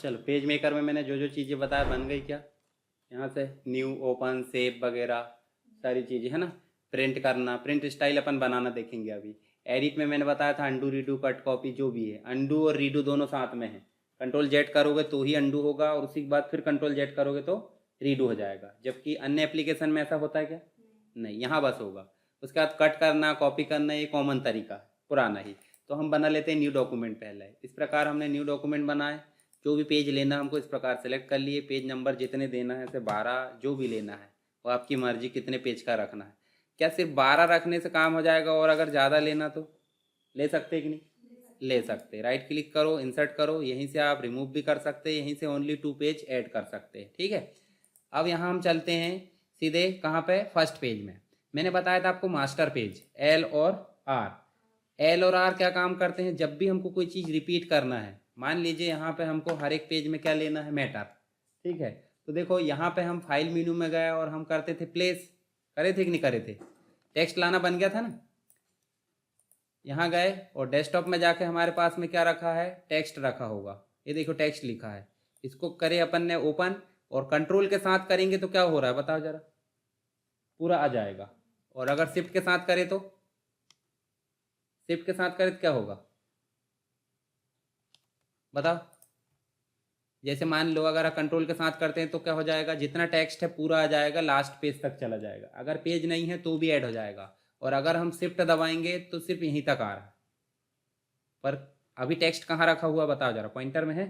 चलो page maker में मैंने जो जो चीज़ें बताया बन गई क्या? यहाँ से न्यू, ओपन, सेव वगैरह सारी चीज़ें है ना। प्रिंट करना, प्रिंट स्टाइल अपन बनाना देखेंगे अभी। एडिट में मैंने बताया था अंडू रीडू कट कॉपी जो भी है, अंडू और रीडू दोनों साथ में है। कंट्रोल जेड करोगे तो ही अंडू होगा और उसी के बाद फिर कंट्रोल जेड करोगे तो रीडू हो जाएगा। जबकि अन्य एप्लीकेशन में ऐसा होता है क्या? नहीं, यहाँ बस होगा। उसके बाद कट करना, कॉपी करना, ये कॉमन तरीका है, पुराना ही। तो हम बना लेते हैं न्यू डॉक्यूमेंट पहले। इस प्रकार हमने न्यू डॉक्यूमेंट बनाए। जो भी पेज लेना हमको इस प्रकार सेलेक्ट कर लिए, पेज नंबर जितने देना है, जैसे 12 जो भी लेना है वो आपकी मर्जी कितने पेज का रखना है। क्या सिर्फ 12 रखने से काम हो जाएगा और अगर ज़्यादा लेना तो ले सकते कि नहीं? ले सकते। राइट क्लिक करो, इंसर्ट करो, यहीं से आप रिमूव भी कर सकते हैं, यहीं से ओनली 2 पेज ऐड कर सकते हैं। ठीक है, अब यहाँ हम चलते हैं सीधे कहाँ पे, फर्स्ट पेज में। मैंने बताया था आपको मास्टर पेज एल और आर। एल और आर क्या काम करते हैं? जब भी हमको कोई चीज़ रिपीट करना है, मान लीजिए यहाँ पे हमको हर एक पेज में क्या लेना है, मैटर। ठीक है, तो देखो यहाँ पे हम फाइल मेनू में गए और हम करते थे प्लेस, करे थे कि नहीं करे थे? टेक्स्ट लाना बन गया था ना। यहाँ गए और डेस्कटॉप में जाके हमारे पास में क्या रखा है, टेक्स्ट रखा होगा। ये देखो टेक्स्ट लिखा है, इसको करे अपन ने ओपन और कंट्रोल के साथ करेंगे तो क्या हो रहा है बताओ जरा, पूरा आ जाएगा। और अगर शिफ्ट के साथ करे तो, शिफ्ट के साथ करे तो क्या होगा बताओ? जैसे मान लो अगर आप कंट्रोल के साथ करते हैं तो क्या हो जाएगा, जितना टेक्स्ट है पूरा आ जाएगा, लास्ट पेज तक चला जाएगा। अगर पेज नहीं है तो भी ऐड हो जाएगा। और अगर हम शिफ्ट दबाएंगे तो सिर्फ यहीं तक आ रहा है। पर अभी टेक्स्ट कहाँ रखा हुआ बताओ जरा, पॉइंटर में है?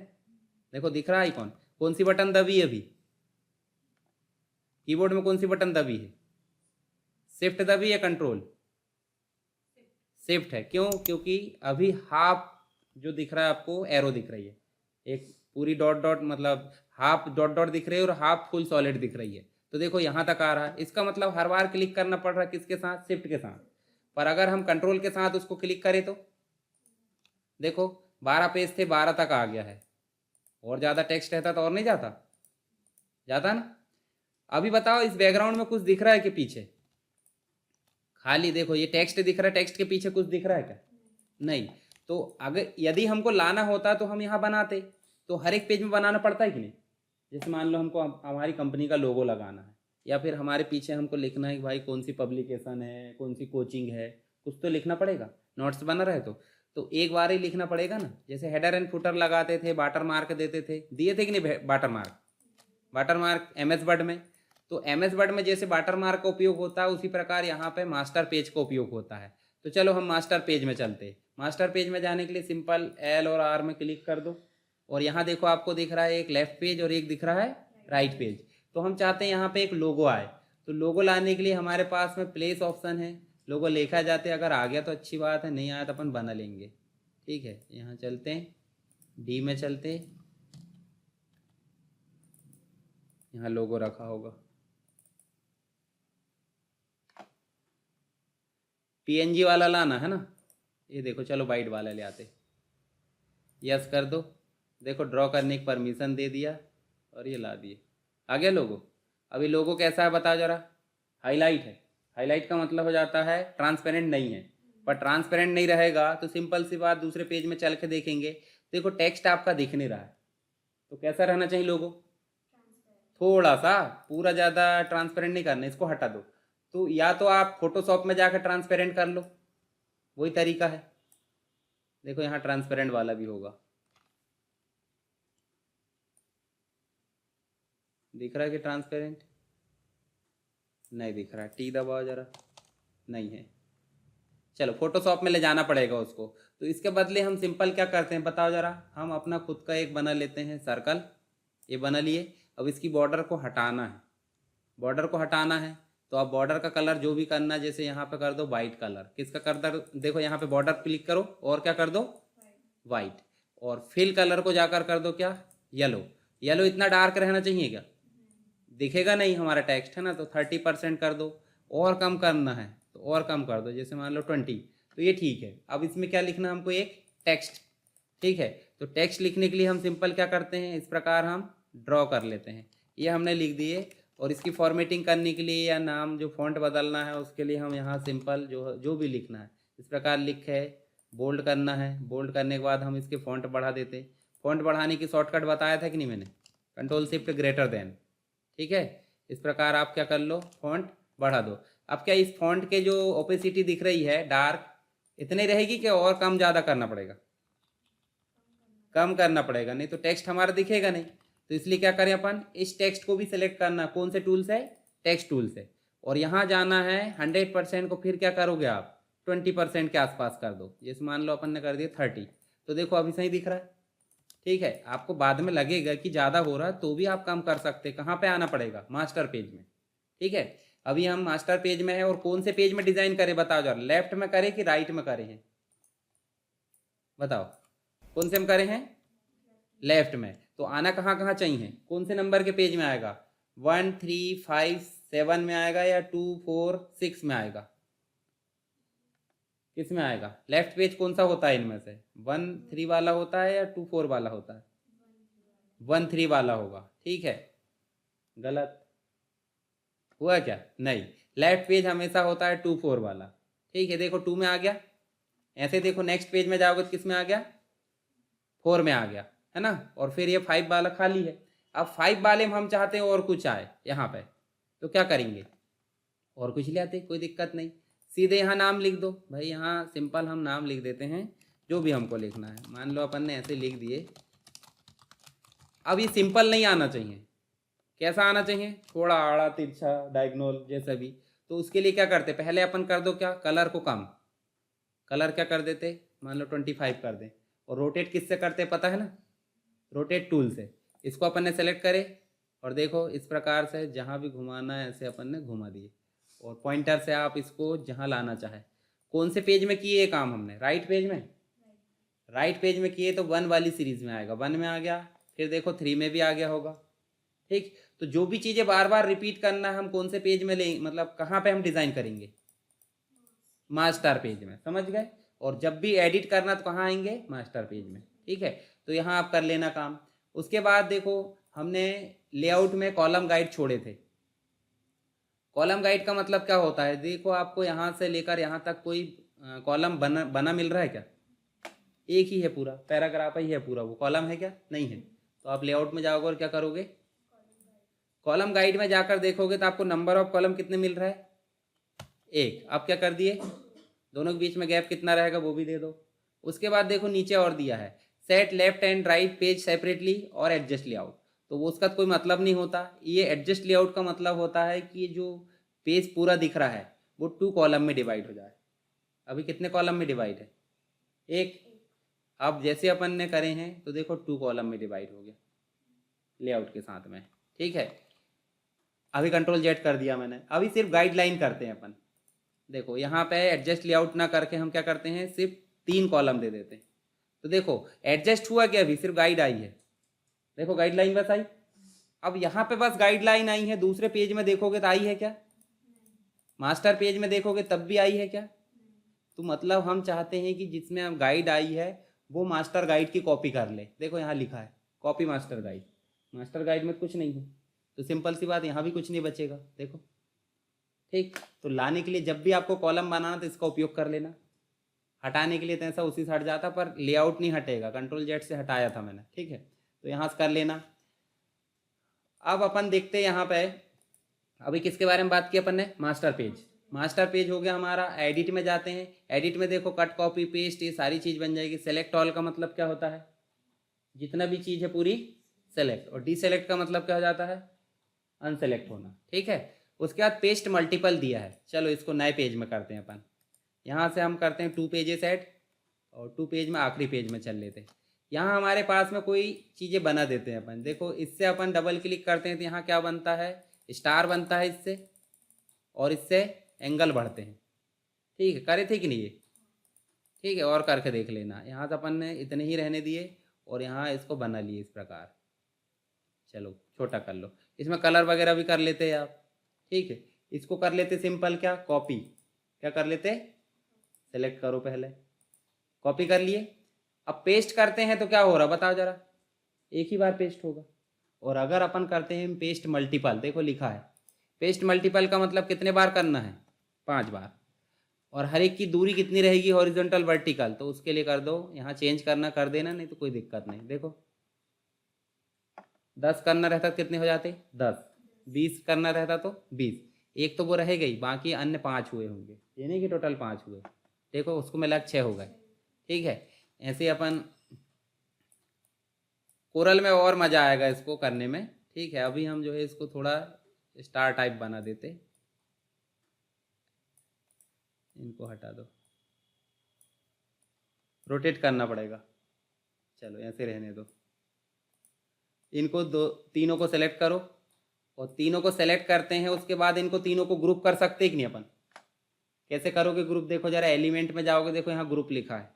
देखो दिख रहा है आइकॉन। कौन सी बटन दबी है अभी कीबोर्ड में? कौन सी बटन दबी है? शिफ्ट दबी है, कंट्रोल? शिफ्ट है। क्यों? क्योंकि अभी हाफ जो दिख रहा है आपको, एरो दिख रही है, एक पूरी डॉट डॉट मतलब हाफ डॉट डॉट दिख रही है और हाफ फुल सॉलिड दिख रही है। तो देखो यहाँ तक आ रहा है, इसका मतलब हर बार क्लिक करना पड़ रहा है किसके साथ, शिफ्ट के साथ। पर अगर हम कंट्रोल के साथ उसको क्लिक करें तो देखो 12 पेज थे, 12 तक आ गया है। और ज़्यादा टेक्स्ट रहता तो और नहीं जाता? जाता ना। अभी बताओ इस बैकग्राउंड में कुछ दिख रहा है कि पीछे खाली? देखो ये टेक्स्ट दिख रहा है, टेक्स्ट के पीछे कुछ दिख रहा है क्या? नहीं। तो अगर यदि हमको लाना होता तो हम यहाँ बनाते, तो हर एक पेज में बनाना पड़ता है कि नहीं? जैसे मान लो हमको हमारी कंपनी का लोगो लगाना है, या फिर हमारे पीछे हमको लिखना है कि भाई कौन सी पब्लिकेशन है, कौन सी कोचिंग है, कुछ तो लिखना पड़ेगा, नोट्स बना रहे तो एक बार ही लिखना पड़ेगा ना। जैसे हेडर एंड फुटर लगाते थे, वाटर मार्क देते थे, दिए थे कि नहीं water mark? Water mark MS एस वर्ड में, तो एम एस वर्ड में जैसे वाटर मार्क का उपयोग होता है उसी प्रकार यहाँ पे मास्टर पेज का उपयोग होता है। तो चलो हम मास्टर पेज में चलते हैं। मास्टर पेज में जाने के लिए सिंपल एल और आर में क्लिक कर दो और यहाँ देखो आपको दिख रहा है एक लेफ्ट पेज और एक दिख रहा है राइट पेज। तो हम चाहते हैं यहाँ पे एक लोगो आए, तो लोगो लाने के लिए हमारे पास में प्लेस ऑप्शन है, लोगो लिखा जाते हैं। अगर आ गया तो अच्छी बात है, नहीं आया तो अपन बना लेंगे। ठीक है, यहाँ चलते हैं, डी में चलते हैं, यहाँ लोगो रखा होगा, पीएनजी वाला लाना है ना। ये देखो चलो वाइट वाला ले आते, यस कर दो। देखो ड्रॉ करने की परमिशन दे दिया और ये ला दिए, आ गया लोगो। अभी लोगो कैसा है बताओ जरा? हाईलाइट है। हाईलाइट का मतलब हो जाता है ट्रांसपेरेंट नहीं है। पर ट्रांसपेरेंट नहीं रहेगा तो सिंपल सी बात, दूसरे पेज में चल के देखेंगे देखो टेक्स्ट आपका दिख नहीं रहा है, तो कैसा रहना चाहिए लोगो? थोड़ा सा, पूरा ज़्यादा ट्रांसपेरेंट नहीं करना, इसको हटा दो। तो या तो आप फोटोशॉप में जाकर ट्रांसपेरेंट कर लो, वही तरीका है। देखो यहाँ ट्रांसपेरेंट वाला भी होगा, दिख रहा है कि ट्रांसपेरेंट? नहीं दिख रहा है, टी दबाओ जरा, नहीं है। चलो फोटोशॉप में ले जाना पड़ेगा उसको। तो इसके बदले हम सिंपल क्या करते हैं बताओ जरा, हम अपना खुद का एक बना लेते हैं सर्कल। ये बना लिए। अब इसकी बॉर्डर को हटाना है, बॉर्डर को हटाना है तो आप बॉर्डर का कलर जो भी करना है, जैसे यहाँ पे कर दो वाइट कलर। किसका कर दो? देखो यहाँ पे बॉर्डर क्लिक करो और क्या कर दो, वाइट। और फिल कलर को जाकर कर दो क्या, येलो। येलो इतना डार्क रहना चाहिए क्या? दिखेगा नहीं हमारा टेक्स्ट है ना, तो 30% कर दो। और कम करना है तो और कम कर दो, जैसे मान लो 20। तो ये ठीक है। अब इसमें क्या लिखना हमको, एक टेक्स्ट। ठीक है, तो टेक्स्ट लिखने के लिए हम सिंपल क्या करते हैं, इस प्रकार हम ड्रॉ कर लेते हैं। ये हमने लिख दिए। और इसकी फॉर्मेटिंग करने के लिए या नाम जो फॉन्ट बदलना है उसके लिए हम यहाँ सिंपल जो जो भी लिखना है इस प्रकार लिख है, बोल्ड करना है। बोल्ड करने के बाद हम इसके फॉन्ट बढ़ा देते, फ़ॉन्ट बढ़ाने की शॉर्टकट बताया था कि नहीं मैंने, कंट्रोल शिफ्ट ग्रेटर देन, ठीक है। इस प्रकार आप क्या कर लो, फ़ॉन्ट बढ़ा दो। अब क्या इस फ़ॉन्ट के जो ओपेसिटी दिख रही है डार्क, इतनी रहेगी कि और कम ज़्यादा करना पड़ेगा? कम करना पड़ेगा, नहीं तो टेक्स्ट हमारा दिखेगा नहीं। तो इसलिए क्या करें अपन, इस टेक्स्ट को भी सिलेक्ट करना, कौन से टूल से, टेक्स्ट टूल से, और यहाँ जाना है 100% को फिर क्या करोगे आप 20% के आसपास कर दो। जैसे मान लो अपन ने कर दिया 30, तो देखो अभी सही दिख रहा है, ठीक है। आपको बाद में लगेगा कि ज़्यादा हो रहा है तो भी आप कम कर सकते। कहाँ पे आना पड़ेगा, मास्टर पेज में, ठीक है। अभी हम मास्टर पेज में है, और कौन से पेज में डिज़ाइन करें बताओ जरा, लेफ्ट में करें कि राइट में करें हैं, बताओ कौन से हम करें हैं, लेफ्ट में। तो आना कहाँ कहाँ चाहिए, कौन से नंबर के पेज में आएगा, 1 3 5 7 में आएगा या 2 4 6 में आएगा, किस में आएगा? लेफ्ट पेज कौन सा होता है इनमें से, 1 3 वाला होता है या 2 4 वाला होता है? 1 3 वाला होगा, ठीक है। गलत हुआ क्या? नहीं, लेफ्ट पेज हमेशा होता है 2 4 वाला, ठीक है। देखो 2 में आ गया, ऐसे देखो नेक्स्ट पेज में जाओगे तो किस में आ गया, 4 में आ गया, है ना। और फिर ये 5 वाला खाली है। अब 5 वाले में हम चाहते हैं और कुछ आए यहाँ पे, तो क्या करेंगे, और कुछ ले आते, कोई दिक्कत नहीं, सीधे यहाँ नाम लिख दो भाई। यहाँ सिंपल हम नाम लिख देते हैं जो भी हमको लिखना है। मान लो अपन ने ऐसे लिख दिए। अब ये सिंपल नहीं आना चाहिए, कैसा आना चाहिए, थोड़ा आड़ा तिरछा डायगोनल जैसा भी। तो उसके लिए क्या करते, पहले अपन कर दो क्या, कलर को कम, कलर क्या कर देते, मान लो 25 कर दें। और रोटेट किससे करते पता है ना, रोटेट टूल से। इसको अपन ने सेलेक्ट करे, और देखो इस प्रकार से जहाँ भी घुमाना है ऐसे अपन ने घुमा दिए, और पॉइंटर से आप इसको जहाँ लाना चाहे। कौन से पेज में किए ये काम हमने, राइट पेज में, राइट पेज में किए तो 1 वाली सीरीज में आएगा, 1 में आ गया, फिर देखो 3 में भी आ गया होगा, ठीक। तो जो भी चीज़ें बार बार रिपीट करना है, हम कौन से पेज में लें, मतलब कहाँ पे हम डिज़ाइन करेंगे, मास्टर पेज में, समझ गए। और जब भी एडिट करना तो कहाँ आएंगे, मास्टर पेज में, ठीक है। तो यहाँ आप कर लेना काम। उसके बाद देखो हमने लेआउट में कॉलम गाइड छोड़े थे। कॉलम गाइड का मतलब क्या होता है, देखो आपको यहाँ से लेकर यहाँ तक कोई कॉलम बना बना मिल रहा है क्या, एक ही है पूरा, पैराग्राफ ही है पूरा, वो कॉलम है क्या, नहीं है। तो आप लेआउट में जाओगे और क्या करोगे, कॉलम गाइड में जाकर देखोगे तो आपको नंबर ऑफ कॉलम कितने मिल रहा है, एक। आप क्या कर दिए, दोनों के बीच में गैप कितना रहेगा वो भी दे दो। उसके बाद देखो नीचे और दिया है, set left and right page separately और एडजस्ट लेआउट। तो वो उसका कोई मतलब नहीं होता। ये एडजस्ट लेआउट का मतलब होता है कि जो पेज पूरा दिख रहा है वो 2 कॉलम में डिवाइड हो जाए। अभी कितने कॉलम में डिवाइड है, एक। अब जैसे अपन ने करे हैं तो देखो 2 कॉलम में डिवाइड हो गया लेआउट के साथ में, ठीक है। अभी कंट्रोल जेड कर दिया मैंने। अभी सिर्फ गाइडलाइन करते हैं अपन। देखो यहाँ पे एडजस्ट लेआउट ना करके हम क्या करते हैं, सिर्फ 3 कॉलम दे देते हैं। तो देखो एडजस्ट हुआ क्या, अभी सिर्फ गाइड आई है, देखो गाइडलाइन बस आई। अब यहाँ पे बस गाइडलाइन आई है, दूसरे पेज में देखोगे तो आई है क्या, मास्टर पेज में देखोगे तब भी आई है क्या। तो मतलब हम चाहते हैं कि जिसमें हम गाइड आई है वो मास्टर गाइड की कॉपी कर ले। देखो यहाँ लिखा है copy master guide, master guide में कुछ नहीं है, तो सिंपल सी बात, यहाँ भी कुछ नहीं बचेगा, देखो, ठीक। तो लाने के लिए जब भी आपको कॉलम बनाना तो इसका उपयोग कर लेना, हटाने के लिए तो ऐसा उसी से हट जाता, पर लेआउट नहीं हटेगा, कंट्रोल जेड से हटाया था मैंने, ठीक है। तो यहाँ से कर लेना। अब अपन देखते हैं यहाँ पे, अभी किसके बारे में बात की अपन ने, मास्टर पेज। मास्टर पेज हो गया हमारा। एडिट में जाते हैं, एडिट में देखो कट कॉपी पेस्ट ये सारी चीज़ बन जाएगी। सेलेक्ट ऑल का मतलब क्या होता है, जितना भी चीज़ है पूरी सेलेक्ट, और डीसेलेक्ट का मतलब क्या हो जाता है, अनसेलेक्ट होना, ठीक है। उसके बाद पेस्ट मल्टीपल दिया है, चलो इसको नए पेज में करते हैं अपन। यहाँ से हम करते हैं 2 पेजेस ऐड, और 2 पेज में आखिरी पेज में चल लेते हैं। यहाँ हमारे पास में कोई चीज़ें बना देते हैं अपन। देखो इससे अपन डबल क्लिक करते हैं तो यहाँ क्या बनता है, स्टार बनता है इससे, और इससे एंगल बढ़ते हैं, ठीक है। करे थे कि नहीं ये, ठीक है, और करके देख लेना। यहाँ से अपन ने इतने ही रहने दिए, और यहाँ इसको बना लिए इस प्रकार। चलो छोटा कर लो, इसमें कलर वगैरह भी कर लेते हैं आप, ठीक है। इसको कर लेते सिंपल, क्या कॉपी, क्या कर लेते, सेलेक्ट करो पहले, कॉपी कर लिए। अब पेस्ट करते हैं तो क्या हो रहा बताओ जरा, एक ही बार पेस्ट होगा। और अगर अपन करते हैं पेस्ट मल्टीपल, देखो लिखा है पेस्ट मल्टीपल का मतलब कितने बार करना है, 5 बार। और हर एक की दूरी कितनी रहेगी, हॉरिजॉन्टल वर्टिकल, तो उसके लिए कर दो यहाँ चेंज करना कर देना, नहीं तो कोई दिक्कत नहीं। देखो 10 करना रहता तो कितने हो जाते? 10। 20 करना रहता तो 20। एक तो वो रह गई, बाकी अन्य 5 हुए होंगे, ये नहीं कि टोटल 5 हुए। देखो उसको मिला 6 हो गए। ठीक है, ऐसे अपन कोरल में और मज़ा आएगा इसको करने में। ठीक है, अभी हम जो है इसको थोड़ा स्टार टाइप बना देते, इनको हटा दो, रोटेट करना पड़ेगा। चलो ऐसे रहने दो। इनको तीनों को सेलेक्ट करो, और तीनों को सेलेक्ट करते हैं उसके बाद इनको तीनों को ग्रुप कर सकते कि नहीं अपन? कैसे करोगे ग्रुप? देखो जरा एलिमेंट में जाओगे, देखो यहाँ ग्रुप लिखा है।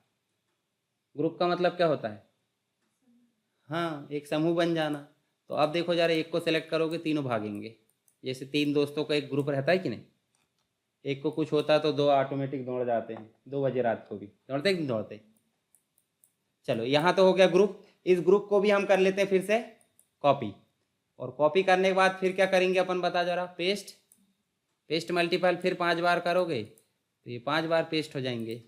ग्रुप का मतलब क्या होता है? हाँ, एक समूह बन जाना। तो अब देखो जरा, एक को सेलेक्ट करोगे तीनों भागेंगे। जैसे 3 दोस्तों का एक ग्रुप रहता है कि नहीं, एक को कुछ होता है तो 2 ऑटोमेटिक दौड़ जाते हैं। 2 बजे रात को भी दौड़ते कि नहीं दौड़ते? चलो यहाँ तो हो गया ग्रुप। इस ग्रुप को भी हम कर लेते हैं फिर से कॉपी, और कॉपी करने के बाद फिर क्या करेंगे अपन, बता जरा? पेस्ट। पेस्ट मल्टीपल फिर 5 बार करोगे तो ये 5 बार पेस्ट हो जाएंगे।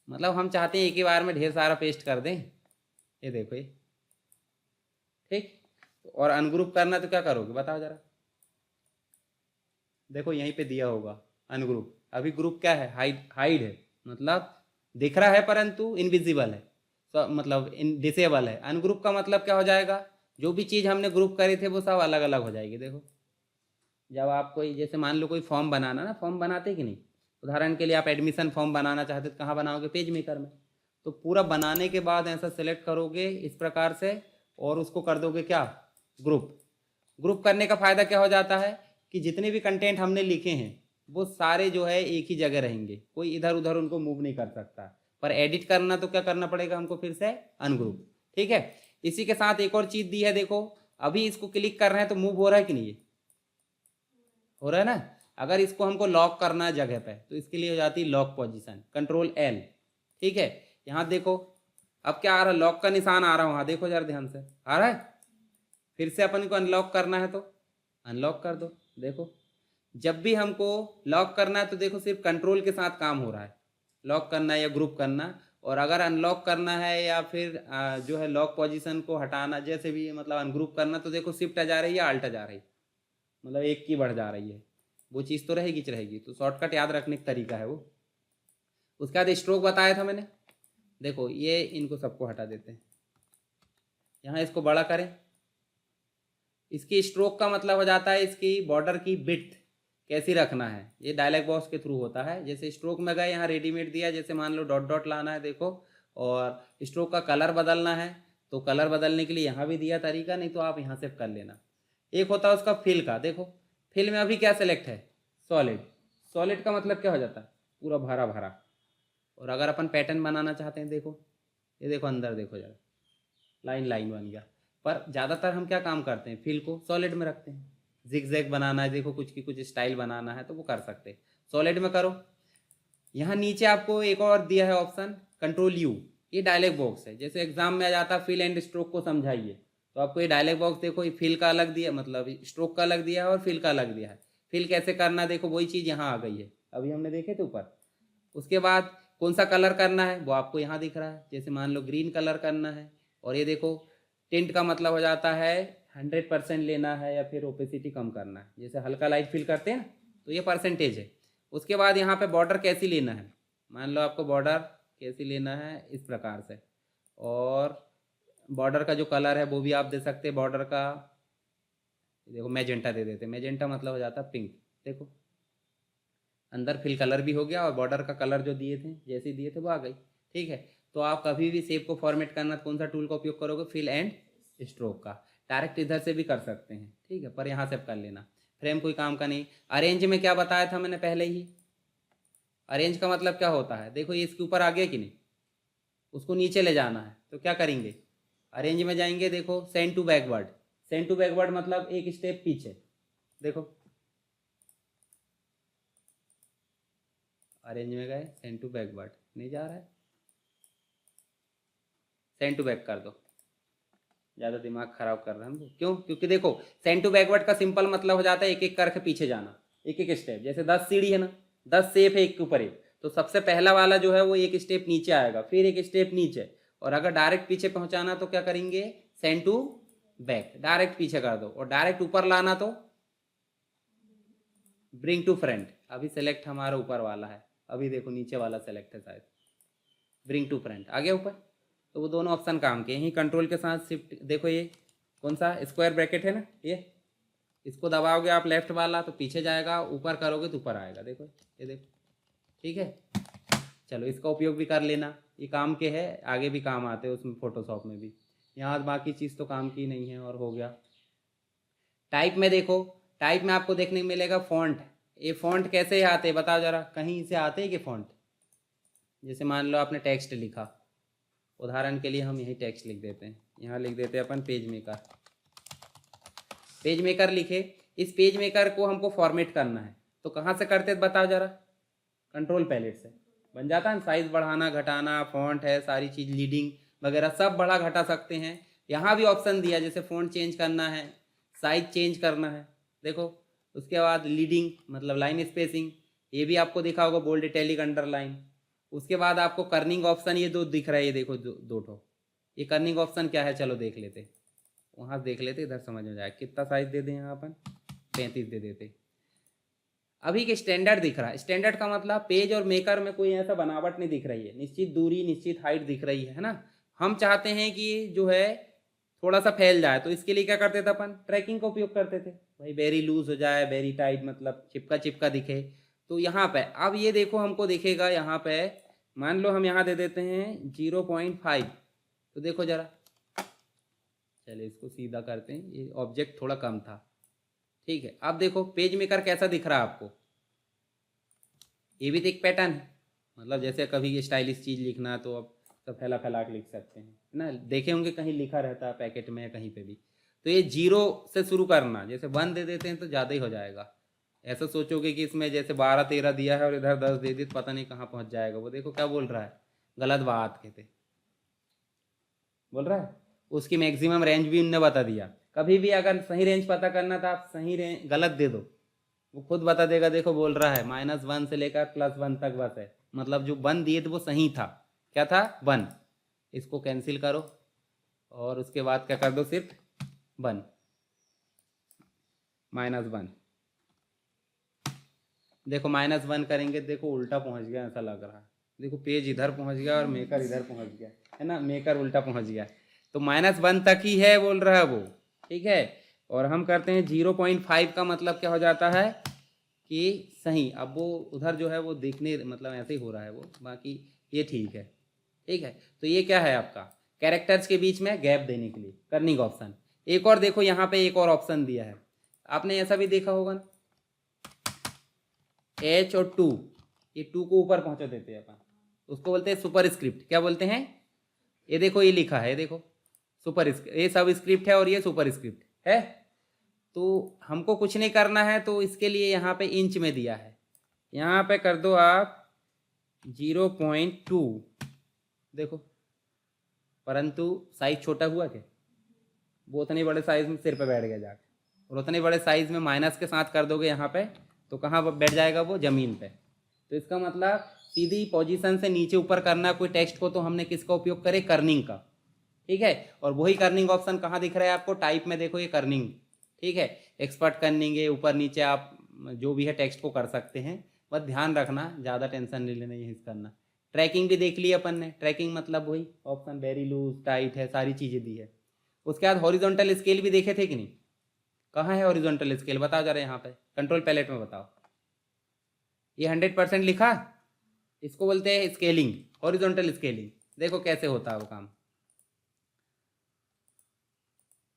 मतलब हम चाहते हैं एक ही बार में ढेर सारा पेस्ट कर दें। ये देखो ये, ठीक। और अनग्रुप करना तो क्या करोगे बताओ जरा? देखो यहीं पे दिया होगा अनग्रुप। अभी ग्रुप क्या है? हाइड है, मतलब दिख रहा है परंतु इनविजिबल है, तो मतलब डिसेबल है। अनग्रुप का मतलब क्या हो जाएगा? जो भी चीज़ हमने ग्रुप करी थे वो सब अलग अलग हो जाएगी। देखो जब आप कोई, जैसे मान लो कोई फॉर्म बनाना ना, फॉर्म बनाते कि नहीं? उदाहरण के लिए आप एडमिशन फॉर्म बनाना चाहते तो कहाँ बनाओगे? पेज मेकर में। तो पूरा बनाने के बाद ऐसा सेलेक्ट करोगे इस प्रकार से, और उसको कर दोगे क्या? ग्रुप। ग्रुप करने का फ़ायदा क्या हो जाता है कि जितने भी कंटेंट हमने लिखे हैं वो सारे जो है एक ही जगह रहेंगे, कोई इधर उधर उनको मूव नहीं कर सकता। पर एडिट करना तो क्या करना पड़ेगा हमको? फिर से अनग्रुप। ठीक है, इसी के साथ एक और चीज़ दी है, देखो अभी इसको क्लिक कर रहे हैं तो मूव हो रहा है कि नहीं? हो रहा है ना। अगर इसको हमको लॉक करना है जगह पे तो इसके लिए हो जाती है लॉक पोजीशन, कंट्रोल एल। ठीक है, यहाँ देखो अब क्या आ रहा है? लॉक का निशान आ रहा है वहाँ, देखो जरा ध्यान से, आ रहा है। फिर से अपन को अनलॉक करना है तो अनलॉक कर दो। देखो जब भी हमको लॉक करना है तो देखो सिर्फ कंट्रोल के साथ काम हो रहा है, लॉक करना या ग्रुप करना। और अगर अनलॉक करना है या फिर जो है लॉक पोजीशन को हटाना, जैसे भी मतलब अनग्रुप करना, तो देखो शिफ्ट आ जा रही है, अल्ट आ जा रही है, मतलब एक की बढ़ जा रही है। वो चीज़ तो रहेगी। तो शॉर्टकट याद रखने का तरीका है वो। उसके बाद स्ट्रोक बताया था मैंने। देखो ये इनको सबको हटा देते हैं, यहाँ इसको बड़ा करें। इसकी स्ट्रोक का मतलब हो जाता है इसकी बॉर्डर की विड्थ कैसी रखना है, ये डायलॉग बॉक्स के थ्रू होता है। जैसे स्ट्रोक में गए, यहाँ रेडीमेड दिया, जैसे मान लो डॉट डॉट लाना है देखो, और स्ट्रोक का कलर बदलना है तो कलर बदलने के लिए यहाँ भी दिया तरीका, नहीं तो आप यहाँ से कर लेना। एक होता है उसका फिल का, देखो फिल में अभी क्या सेलेक्ट है? सॉलिड। सॉलिड का मतलब क्या हो जाता है? पूरा भरा भरा। और अगर अपन पैटर्न बनाना चाहते हैं, देखो ये देखो अंदर देखो जरा, लाइन लाइन बन गया। पर ज़्यादातर हम क्या काम करते हैं? फिल को सॉलिड में रखते हैं। जिग जैग बनाना है, देखो कुछ की कुछ स्टाइल बनाना है तो वो कर सकते हैं, सॉलिड में करो। यहाँ नीचे आपको एक और दिया है ऑप्शन, कंट्रोल यू। ये डायलॉग बॉक्स है, जैसे एग्जाम में आ जाता फिल एंड स्ट्रोक को समझाइए, तो आपको ये डायलॉग बॉक्स देखो, ये फिल का अलग दिया, मतलब स्ट्रोक का अलग दिया है और फिल का अलग दिया है। फिल कैसे करना, देखो वही चीज़ यहाँ आ गई है, अभी हमने देखे थे ऊपर। उसके बाद कौन सा कलर करना है वो आपको यहाँ दिख रहा है, जैसे मान लो ग्रीन कलर करना है। और ये देखो टिंट का मतलब हो जाता है 100% लेना है या फिर ओपेसिटी कम करना है, जैसे हल्का लाइट फील करते हैं ना, तो ये परसेंटेज है। उसके बाद यहाँ पे बॉर्डर कैसी लेना है, मान लो आपको बॉर्डर कैसी लेना है इस प्रकार से। और बॉर्डर का जो कलर है वो भी आप दे सकते हैं बॉर्डर का। देखो मैजेंटा दे देते, मैजेंटा मतलब हो जाता है पिंक। देखो अंदर फिल कलर भी हो गया और बॉर्डर का कलर जो दिए थे, जैसे दिए थे वो आ गई। ठीक है, तो आप कभी भी शेप को फॉर्मेट करना कौन सा टूल का उपयोग करोगे? फिल एंड स्ट्रोक का। डायरेक्ट इधर से भी कर सकते हैं, ठीक है, पर यहाँ से कर लेना। फ्रेम कोई काम का नहीं। अरेंज में क्या बताया था मैंने पहले ही, अरेंज का मतलब क्या होता है? देखो ये इसके ऊपर आ गया कि नहीं, उसको नीचे ले जाना है तो क्या करेंगे? अरेंज में जाएंगे, देखो send to backward. Send to backward मतलब एक स्टेप पीछे। देखो अरेंज में गए, सेंड टू बैकवर्ड नहीं जा रहा है, सेंड टू बैक कर दो। ज़्यादा दिमाग खराब कर रहे हैं हम लोग, क्यों? क्योंकि देखो सेंड टू बैकवर्ड का सिंपल मतलब हो जाता है एक एक करके पीछे जाना, एक एक स्टेप। जैसे 10 सीढ़ी है ना, 10 सेप है एक के ऊपर एक, तो सबसे पहला वाला जो है वो एक स्टेप नीचे आएगा, फिर एक स्टेप नीचे। और अगर डायरेक्ट पीछे पहुंचाना तो क्या करेंगे? सेंड टू बैक, डायरेक्ट पीछे कर दो, और डायरेक्ट ऊपर लाना तो ब्रिंग टू फ्रंट। अभी सेलेक्ट हमारा ऊपर वाला है, अभी देखो नीचे वाला सेलेक्ट है शायद, ब्रिंग टू फ्रंट आ गया ऊपर। तो वो दोनों ऑप्शन काम के, यहीं कंट्रोल के साथ शिफ्ट, देखो ये कौन सा स्क्वायर ब्रैकेट है ना, ये इसको दबाओगे आप लेफ्ट वाला तो पीछे जाएगा, ऊपर करोगे तो ऊपर आएगा, देखो ये देखो, ठीक है। चलो इसका उपयोग भी कर लेना, ये काम के है, आगे भी काम आते हैं उसमें, फोटोशॉप में भी। यहाँ बाकी चीज़ तो काम की नहीं है, और हो गया। टाइप में देखो, टाइप में आपको देखने को मिलेगा फॉन्ट। ये फॉन्ट कैसे आते हैं बताओ जरा, कहीं से आते हैं कि फॉन्ट? जैसे मान लो आपने टेक्स्ट लिखा, उदाहरण के लिए हम यही टेक्स्ट लिख देते हैं, यहाँ लिख देते हैं अपन पेज मेकर। पेज मेकर लिखे, इस पेज मेकर को हमको फॉर्मेट करना है, तो कहाँ से करते हैं बताओ जरा? कंट्रोल पैलेट से बन जाता है। साइज बढ़ाना घटाना, फॉन्ट है, सारी चीज़ लीडिंग वगैरह सब बढ़ा घटा सकते हैं। यहाँ भी ऑप्शन दिया, जैसे फॉन्ट चेंज करना है, साइज चेंज करना है, देखो। उसके बाद लीडिंग मतलब लाइन स्पेसिंग, ये भी आपको दिखा होगा, बोल्ड इटैलिक अंडरलाइन। उसके बाद आपको कर्निंग ऑप्शन, ये दो दिख रहा है, ये देखो दो ठो, ये कर्निंग ऑप्शन क्या है, चलो देख लेते, वहाँ देख लेते, इधर समझ में जाए। कितना साइज दे दें यहाँ अपन? 35 दे देते। अभी के स्टैंडर्ड दिख रहा है, स्टैंडर्ड का मतलब पेज और मेकर में कोई ऐसा बनावट नहीं दिख रही है, निश्चित दूरी निश्चित हाइट दिख रही है ना। हम चाहते हैं कि जो है थोड़ा सा फैल जाए, तो इसके लिए क्या करते थे अपन? ट्रैकिंग का उपयोग करते थे भाई, वेरी लूज हो जाए, वेरी टाइट, मतलब चिपका चिपका दिखे। तो यहाँ पे अब ये देखो हमको दिखेगा, यहाँ पे मान लो हम यहाँ दे देते हैं 0.5, तो देखो जरा, चलिए इसको सीधा करते हैं, ये ऑब्जेक्ट थोड़ा कम था, ठीक है। अब देखो पेज मेकर कैसा दिख रहा है आपको, ये भी तो एक पैटर्न है, मतलब जैसे कभी स्टाइलिश चीज़ लिखना तो अब सब फैला फैला के लिख सकते हैं ना, देखे होंगे कहीं लिखा रहता है पैकेट में या कहीं पे भी। तो ये 0 से शुरू करना, जैसे 1 दे देते हैं तो ज़्यादा ही हो जाएगा। ऐसा सोचोगे कि इसमें जैसे 12-13 दिया है और इधर 10 दे दी तो पता नहीं कहाँ पहुँच जाएगा। वो देखो क्या बोल रहा है, गलत बात कहते बोल रहा है। उसकी मैक्सिमम रेंज भी उनने बता दिया। कभी भी अगर सही रेंज पता करना था, आप सही रेंज गलत दे दो, वो खुद बता देगा। देखो बोल रहा है -1 से लेकर +1 तक बस है, मतलब जो 1 दिए थे वो सही था। क्या था? 1। इसको कैंसिल करो और उसके बाद क्या कर दो, सिर्फ 1 -1। देखो -1 करेंगे, देखो उल्टा पहुंच गया ऐसा लग रहा है। देखो पेज इधर पहुंच गया और मेकर इधर पहुंच गया, है ना, मेकर उल्टा पहुंच गया। तो -1 तक ही है बोल रहा है वो, ठीक है। और हम करते हैं 0.5 का मतलब क्या हो जाता है कि सही। अब वो उधर जो है वो देखने मतलब ऐसे ही हो रहा है वो, बाकी ये ठीक है, ठीक है। तो ये क्या है आपका, कैरेक्टर्स के बीच में गैप देने के लिए कर्निंग ऑप्शन। एक और देखो यहाँ पे एक और ऑप्शन दिया है, आपने ऐसा भी देखा होगा ना, H और 2, ये 2 को ऊपर पहुंचा देते हैं अपन, उसको बोलते हैं सुपर स्क्रिप्ट। क्या बोलते हैं? ये देखो ये लिखा है, देखो सुपर, ये सब स्क्रिप्ट है और ये सुपर स्क्रिप्ट है। तो हमको कुछ नहीं करना है, तो इसके लिए यहाँ पे इंच में दिया है, यहाँ पे कर दो आप 0.2। देखो, परंतु साइज छोटा हुआ क्या, वो उतने बड़े साइज में सिर पे बैठ गया जाके, और उतने बड़े साइज में माइनस के साथ कर दोगे यहाँ पे, तो कहाँ बैठ जाएगा वो? ज़मीन पे। तो इसका मतलब सीधी पोजीशन से नीचे ऊपर करना कोई टेक्स्ट को, तो हमने किसका उपयोग करे? कर्निंग का, ठीक है। और वही कर्निंग ऑप्शन कहाँ दिख रहा है आपको? टाइप में देखो, ये कर्निंग, ठीक है। एक्सपर्ट कर्निंग है, ऊपर नीचे आप जो भी है टेक्स्ट को कर सकते हैं, बस ध्यान रखना, ज़्यादा टेंशन नहीं लेना यही करना। ट्रैकिंग भी देख ली अपन ने, ट्रैकिंग मतलब वही ऑप्शन, वेरी लूज, टाइट है, सारी चीज़ें दी है। उसके बाद हॉरिजॉन्टल स्केल भी देखे थे कि नहीं? कहाँ है हॉरिजॉन्टल स्केल, बताओ जरा, यहाँ पे कंट्रोल पैलेट में बताओ। ये 100% लिखा, इसको बोलते हैं स्केलिंग, हॉरिजॉन्टल स्केलिंग। देखो कैसे होता है वो काम।